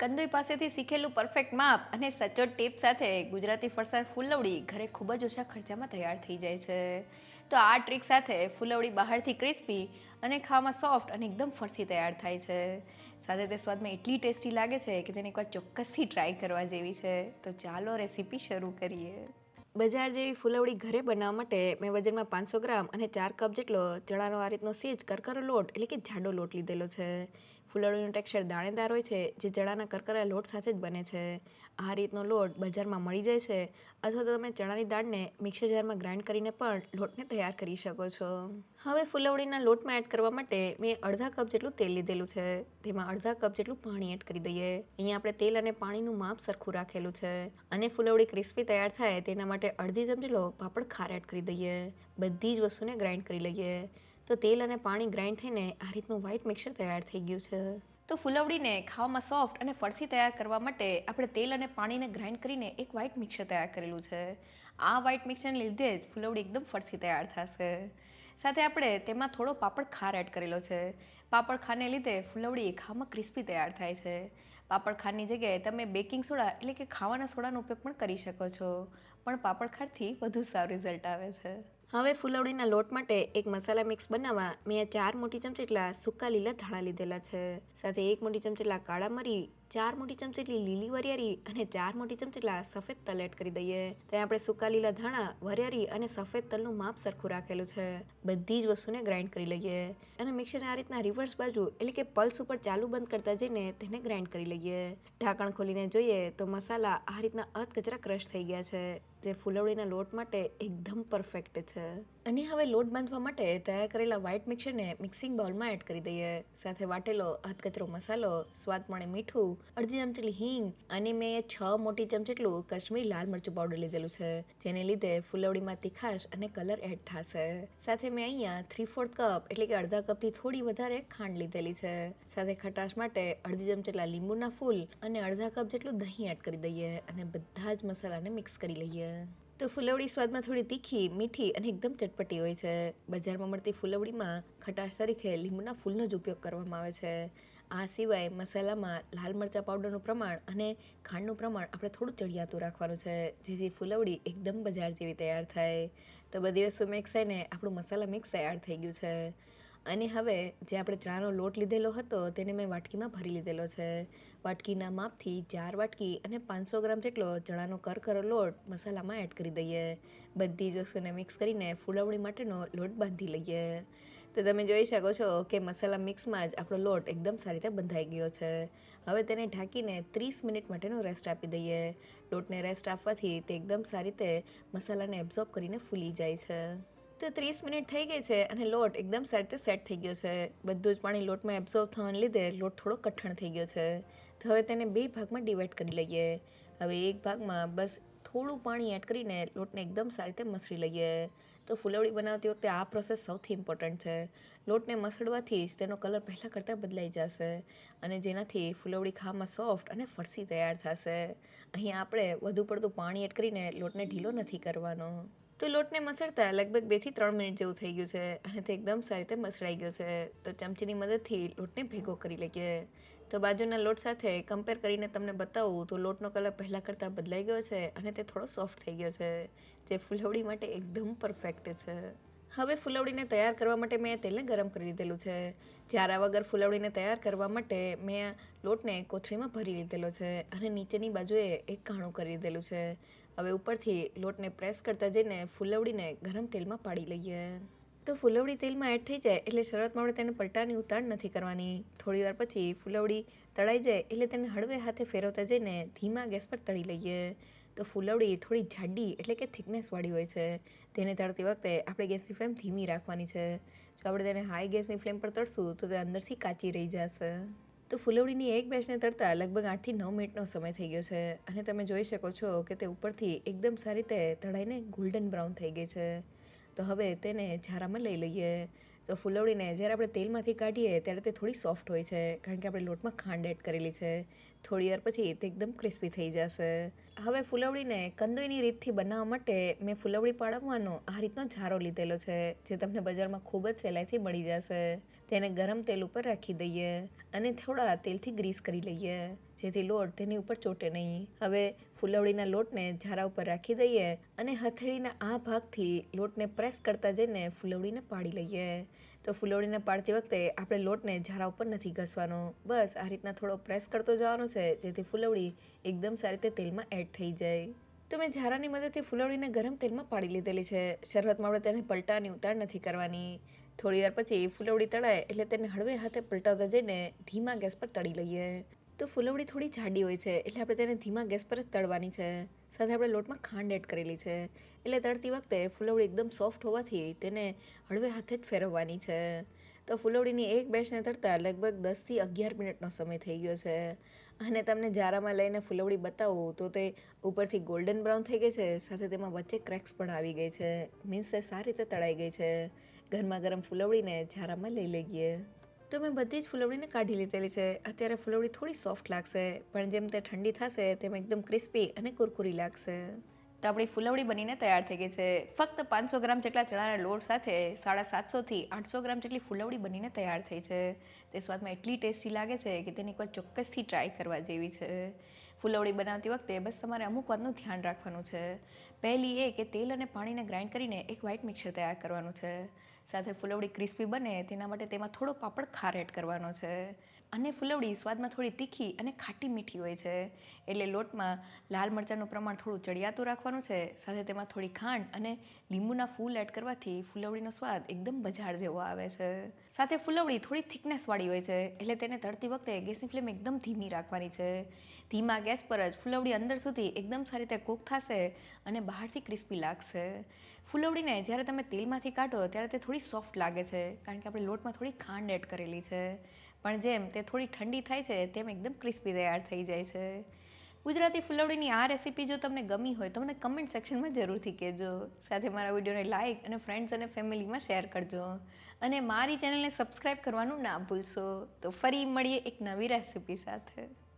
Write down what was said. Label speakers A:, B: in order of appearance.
A: કંદોઈ પાસેથી શીખેલું પરફેક્ટ માપ અને સચોટ ટીપ સાથે ગુજરાતી ફરસાણ ફૂલવડી ઘરે ખૂબ જ ઓછા ખર્ચામાં તૈયાર થઈ જાય છે. તો આ ટ્રીક સાથે ફૂલવડી બહારથી ક્રિસ્પી અને ખાવામાં સોફ્ટ અને એકદમ ફરસી તૈયાર થાય છે. સાથે તે સ્વાદમાં એટલી ટેસ્ટી લાગે છે કે તેને એકવાર ચોક્કસથી ટ્રાય કરવા જેવી છે. તો ચાલો રેસીપી શરૂ કરીએ. બજાર જેવી ફૂલવડી ઘરે બનાવવા માટે મેં વજનમાં 500 ગ્રામ અને 4 કપ જેટલો ચણાનો આ રીતનો સેજ કરકરો લોટ એટલે કે જાડો લોટ લીધેલો છે. ફૂલવડીનું ટેક્સચર દાણેદાર હોય છે, જે ચણાના કરકરા લોટ સાથે જ બને છે. આ રીતનો લોટ બજારમાં મળી જાય છે, અથવા તો તમે ચણાની દાળને મિક્સર જારમાં ગ્રાઇન્ડ કરીને પણ લોટને તૈયાર કરી શકો છો. હવે ફૂલવડીના લોટમાં એડ કરવા માટે મેં અડધા કપ જેટલું તેલ લીધેલું છે. તેમાં અડધા કપ જેટલું પાણી એડ કરી દઈએ. અહીંયા આપણે તેલ અને પાણીનું માપ સરખું રાખેલું છે. અને ફૂલવડી ક્રિસ્પી તૈયાર થાય તેના માટે અડધી ચમચી પાપડ ખાર એડ કરી દઈએ. બધી જ વસ્તુને ગ્રાઇન્ડ કરી લઈએ. તો તેલ અને પાણી ગ્રાઇન્ડ થઈને આ રીતનું વ્હાઈટ મિક્સર તૈયાર થઈ ગયું છે. તો ફૂલવડીને ખાવામાં સોફ્ટ અને ફરસી તૈયાર કરવા માટે આપણે તેલ અને પાણીને ગ્રાઇન્ડ કરીને એક વ્હાઈટ મિક્સર તૈયાર કરેલું છે. આ વ્હાઈટ મિક્સરને લીધે જ ફૂલવડી એકદમ ફરસી તૈયાર થશે. સાથે આપણે તેમાં થોડો પાપડ ખાર એડ કરેલો છે. પાપડ ખારને લીધે ફૂલવડી ખાવામાં ક્રિસ્પી તૈયાર થાય છે. પાપડ ખારની જગ્યાએ તમે બેકિંગ સોડા એટલે કે ખાવાના સોડાનો ઉપયોગ પણ કરી શકો છો, પણ પાપડ ખારથી વધુ સારું રિઝલ્ટ આવે છે. હવે ફૂલવડીના લોટ માટે એક મસાલા મિક્સ બનાવવા મેં 4 મોટી ચમચી જેટલા સૂકા લીલા ધાણા લીધેલા છે. સાથે 1 મોટી ચમચી જેટલા કાળા મરી, 4 મોટી ચમચી જેટલી લીલી વરિયાળી અને 4 મોટી ચમચી જેટલા સફેદ તલ એડ કરી દઈએ. તો આપણે સૂકા લીલા ધાણા, વરિયાળી અને સફેદ તલનું માપ સરખું રાખેલું છે. બધી જ વસ્તુને ગ્રાઇન્ડ કરી લઈએ અને મિક્સરને આ રીતના રિવર્સ બાજુ એટલે કે પલ્સ ઉપર ચાલુ બંધ કરતા જઈને તેને ગ્રાઇન્ડ કરી લઈએ. ઢાંકણ ખોલીને જોઈએ તો મસાલા આ રીતના અધકચરા ક્રશ થઈ ગયા છે, જે ફૂલવડીના લોટ માટે એકદમ પરફેક્ટ છે. અને હવે લોટ બાંધવા માટે તૈયાર કરેલા વ્હાઈટ મિક્સરને મિક્સિંગ બાઉલમાં એડ કરી દઈએ. સાથે વાટેલો અધકચરો મસાલો, સ્વાદ પ્રમાણે મીઠું, અડધી ચમચી હિંગ અને મેં 6 મોટી ચમચી જેટલું કાશ્મીરી લાલ મરચું પાવડર લીધેલું છે, જેને લીધે ફૂલવડીમાં તીખાશ અને કલર એડ થશે. સાથે મેં અહીંયા 3/4 કપ એટલે કે અડધા કપથી થોડી વધારે ખાંડ લીધેલી છે. સાથે ખટાશ માટે અડધી ચમચી જેટલા લીંબુના ફૂલ અને અડધા કપ જેટલું દહીં એડ કરી દઈએ અને બધા જ મસાલાને મિક્સ કરી લઈએ. તો ફૂલવડી સ્વાદમાં થોડી તીખી, મીઠી અને એકદમ ચટપટી હોય છે. બજારમાં મળતી ફૂલવડીમાં ખટાશ તરીકે લીંબુના ફૂલનો જ ઉપયોગ કરવામાં આવે છે. આ સિવાય મસાલામાં લાલ મરચાં પાવડરનું પ્રમાણ અને ખાંડનું પ્રમાણ આપણે થોડું ચડિયાતું રાખવાનું છે, જેથી ફૂલવડી એકદમ બજાર જેવી તૈયાર થાય. તો બધી વસ્તુ મિક્સ થઈને આપણું મસાલા મિક્સ તૈયાર થઈ ગયું છે. અને હવે જે આપણે ચણાનો લોટ લીધેલો હતો તેને મેં વાટકીમાં ભરી લીધેલો છે. વાટકીના માપથી 4 વાટકી અને 500 ગ્રામ જેટલો ચણાનો કરકરો લોટ મસાલામાં એડ કરી દઈએ. બધી જ વસ્તુને મિક્સ કરીને ફૂલવડી માટેનો લોટ બાંધી લઈએ. તો તમે જોઈ શકો છો કે મસાલા મિક્સમાં જ આપણો લોટ એકદમ સારી રીતે બંધાઈ ગયો છે. હવે તેને ઢાંકીને 30 મિનિટ માટેનો રેસ્ટ આપી દઈએ. લોટને રેસ્ટ આપવાથી તે એકદમ સારી રીતે મસાલાને એબ્ઝોર્બ કરીને ફૂલી જાય છે. તો 30 મિનિટ થઈ ગઈ છે અને લોટ એકદમ સારી રીતે સેટ થઈ ગયો છે. બધું જ પાણી લોટમાં એબ્ઝોર્બ થવાને લીધે લોટ થોડો કઠણ થઈ ગયો છે. તો હવે તેને 2 ભાગમાં ડિવાઈડ કરી લઈએ. હવે એક ભાગમાં બસ થોડું પાણી એડ કરીને લોટને એકદમ સારી રીતે મસળી લઈએ. તો ફૂલવડી બનાવતી વખતે આ પ્રોસેસ સૌથી ઇમ્પોર્ટન્ટ છે. લોટને મસળવાથી જ તેનો કલર પહેલાં કરતાં બદલાઈ જશે અને જેનાથી ફૂલવડી ખાવામાં સોફ્ટ અને ફરસી તૈયાર થશે. અહીંયા આપણે વધુ પડતું પાણી એડ કરીને લોટને ઢીલો નથી કરવાનો. તો લોટને મસળતા લગભગ 2 થી 3 મિનિટ જેવું થઈ ગયું છે અને તે એકદમ સારી રીતે મસળાઈ ગયો છે. તો ચમચીની મદદથી લોટને ભેગો કરી લઈએ. તો બાજુના લોટ સાથે કમ્પેર કરીને તમને બતાવું તો લોટનો કલર પહેલાં કરતાં બદલાઈ ગયો છે અને તે થોડો સોફ્ટ થઈ ગયો છે, જે ફૂલવડી માટે એકદમ પરફેક્ટ છે. હવે ફૂલવડીને તૈયાર કરવા માટે મેં તેલને ગરમ કરી લીધેલું છે. જારા વગર ફૂલવડીને તૈયાર કરવા માટે મેં લોટને કોથળીમાં ભરી લીધેલો છે અને નીચેની બાજુએ એક ઘાણું કરી લીધેલું છે. હવે ઉપરથી લોટને પ્રેસ કરતા જઈને ફૂલવડીને ગરમ તેલમાં પાડી લઈએ. તો ફૂલવડી તેલમાં એડ થઈ જાય એટલે શરૂઆતમાં આપણે તેને પલટાની ઉતાળ નથી કરવાની. થોડી વાર પછી ફૂલવડી તળાઈ જાય એટલે તેને હળવે હાથે ફેરવતા જઈને ધીમા ગેસ પર તળી લઈએ. તો ફૂલવડી થોડી જાડી એટલે કે થિકનેસવાળી હોય છે. તેને તળતી વખતે આપણે ગેસની ફ્લેમ ધીમી રાખવાની છે. જો આપણે તેને હાઈ ગેસની ફ્લેમ પર તળશું તો તે અંદરથી કાચી રહી જશે. તો ફૂલવડીની એક બેચને તળતા લગભગ 8 થી 9 મિનિટનો સમય થઈ ગયો છે અને તમે જોઈ શકો છો કે તે ઉપરથી એકદમ સારી રીતે તળાઈને ગોલ્ડન બ્રાઉન થઈ ગઈ છે. તો હવે તેને ઝારામાં લઈ લઈએ. તો ફૂલવડીને જ્યારે આપણે તેલમાંથી કાઢીએ ત્યારે તે થોડી સોફ્ટ હોય છે, કારણ કે આપણે લોટમાં ખાંડ એડ કરેલી છે. થોડી વાર પછી તે એકદમ ક્રિસ્પી થઈ જશે. હવે ફૂલવડીને કંદોઈની રીતથી બનાવવા માટે મેં ફૂલવડી પાડવાનો આ રીતનો ઝારો લીધેલો છે, જે તમને બજારમાં ખૂબ જ સહેલાઈથી મળી જશે. તેને ગરમ તેલ ઉપર રાખી દઈએ અને થોડા તેલથી ગ્રીસ કરી લઈએ. જેથી લોટ તેની ઉપર ચોટે નહીં. હવે ફૂલવડીના લોટને ઝારા ઉપર રાખી દઈએ અને હથેળીના આ ભાગથી લોટને પ્રેસ કરતા જઈને ફૂલવડીને પાડી લઈએ. તો ફૂલવડીને પાડતી વખતે આપણે લોટને ઝારા ઉપર નથી ઘસવાનો, બસ આ રીતના થોડો પ્રેસ કરતો જવાનો છે, જેથી ફૂલવડી એકદમ સારી રીતે તેલમાં એડ થઈ જાય. તો મેં ઝારાની મદદથી ફૂલવડીને ગરમ તેલમાં પાડી લીધેલી છે. શરૂઆતમાં આપણે તેને પલટાની ઉતાર નથી કરવાની. થોડી વાર પછી ફૂલવડી તળાય એટલે તેને હળવે હાથે પલટાવતા જઈને ધીમા ગેસ પર તળી લઈએ. તો ફૂલવડી થોડી જાડી હોય છે એટલે આપણે તેને ધીમા ગેસ પર જ તળવાની છે. સાથે આપણે લોટમાં ખાંડ એડ કરેલી છે એટલે તળતી વખતે ફૂલવડી એકદમ સોફ્ટ હોવાથી તેને હળવે હાથે જ ફેરવવાની છે. તો ફૂલવડીની એક બેચને તળતા લગભગ 10થી 11 મિનિટનો સમય થઈ ગયો છે અને તમને જારામાં લઈને ફૂલવડી બતાવું તો તે ઉપરથી ગોલ્ડન બ્રાઉન થઈ ગઈ છે, સાથે તેમાં વચ્ચે ક્રેક્સ પણ આવી ગઈ છે, મીન્સ તે સારી રીતે તળાઈ ગઈ છે. ગરમા ગરમ ફૂલવડીને ઝારામાં લઈ લઈએ. તો મેં બધી જ ફૂલવડીને કાઢી લીધેલી છે. અત્યારે ફૂલવડી થોડી સોફ્ટ લાગશે, પણ જેમ તે ઠંડી થશે તેમ એકદમ ક્રિસ્પી અને કુરકુરી લાગશે. તો આપણી ફૂલવડી બનીને તૈયાર થઈ ગઈ છે. ફક્ત 500 ગ્રામ જેટલા ચણાના લોટ સાથે 750થી 800 ગ્રામ જેટલી ફૂલવડી બનીને તૈયાર થઈ છે. તે સ્વાદમાં એટલી ટેસ્ટી લાગે છે કે તેની એકવાર ચોક્કસથી ટ્રાય કરવા જેવી છે. ફૂલવડી બનાવતી વખતે બસ તમારે અમુક વાતનું ધ્યાન રાખવાનું છે. પહેલી એ કે તેલ અને પાણીને ગ્રાઇન્ડ કરીને એક વ્હાઈટ મિક્સર તૈયાર કરવાનું છે. સાથે ફૂલવડી ક્રિસ્પી બને તેના માટે તેમાં થોડો પાપડ ખાર એડ કરવાનો છે. અને ફૂલવડી સ્વાદમાં થોડી તીખી અને ખાટી મીઠી હોય છે, એટલે લોટમાં લાલ મરચાંનું પ્રમાણ થોડું ચડિયાતું રાખવાનું છે. સાથે તેમાં થોડી ખાંડ અને લીંબુના ફૂલ એડ કરવાથી ફૂલવડીનો સ્વાદ એકદમ બજાર જેવો આવે છે. સાથે ફૂલવડી થોડી થિકનેસવાળી હોય છે એટલે તેને તળતી વખતે ગેસની ફ્લેમ એકદમ ધીમી રાખવાની છે. ધીમા ગેસ પર જ ફૂલવડી અંદર સુધી એકદમ સારી રીતે કૂક થશે અને બહારથી ક્રિસ્પી લાગશે. ફૂલવડીને જ્યારે તમે તેલમાંથી કાઢો ત્યારે તે થોડી સોફ્ટ લાગે છે, કારણ કે આપણે લોટમાં થોડી ખાંડ એડ કરેલી છે. પણ જેમ તે થોડી ઠંડી થાય છે તેમ એકદમ ક્રિસ્પી તૈયાર થઈ જાય છે. ગુજરાતી ફૂલવડીની આ રેસીપી જો તમને ગમી હોય તો મને કમેન્ટ સેક્શનમાં જરૂરથી કહેજો. સાથે મારા વિડીયોને લાઇક અને ફ્રેન્ડ્સ અને ફેમિલીમાં શેર કરજો અને મારી ચેનલને સબસ્ક્રાઈબ કરવાનું ના ભૂલશો. તો ફરી મળીએ એક નવી રેસીપી સાથે.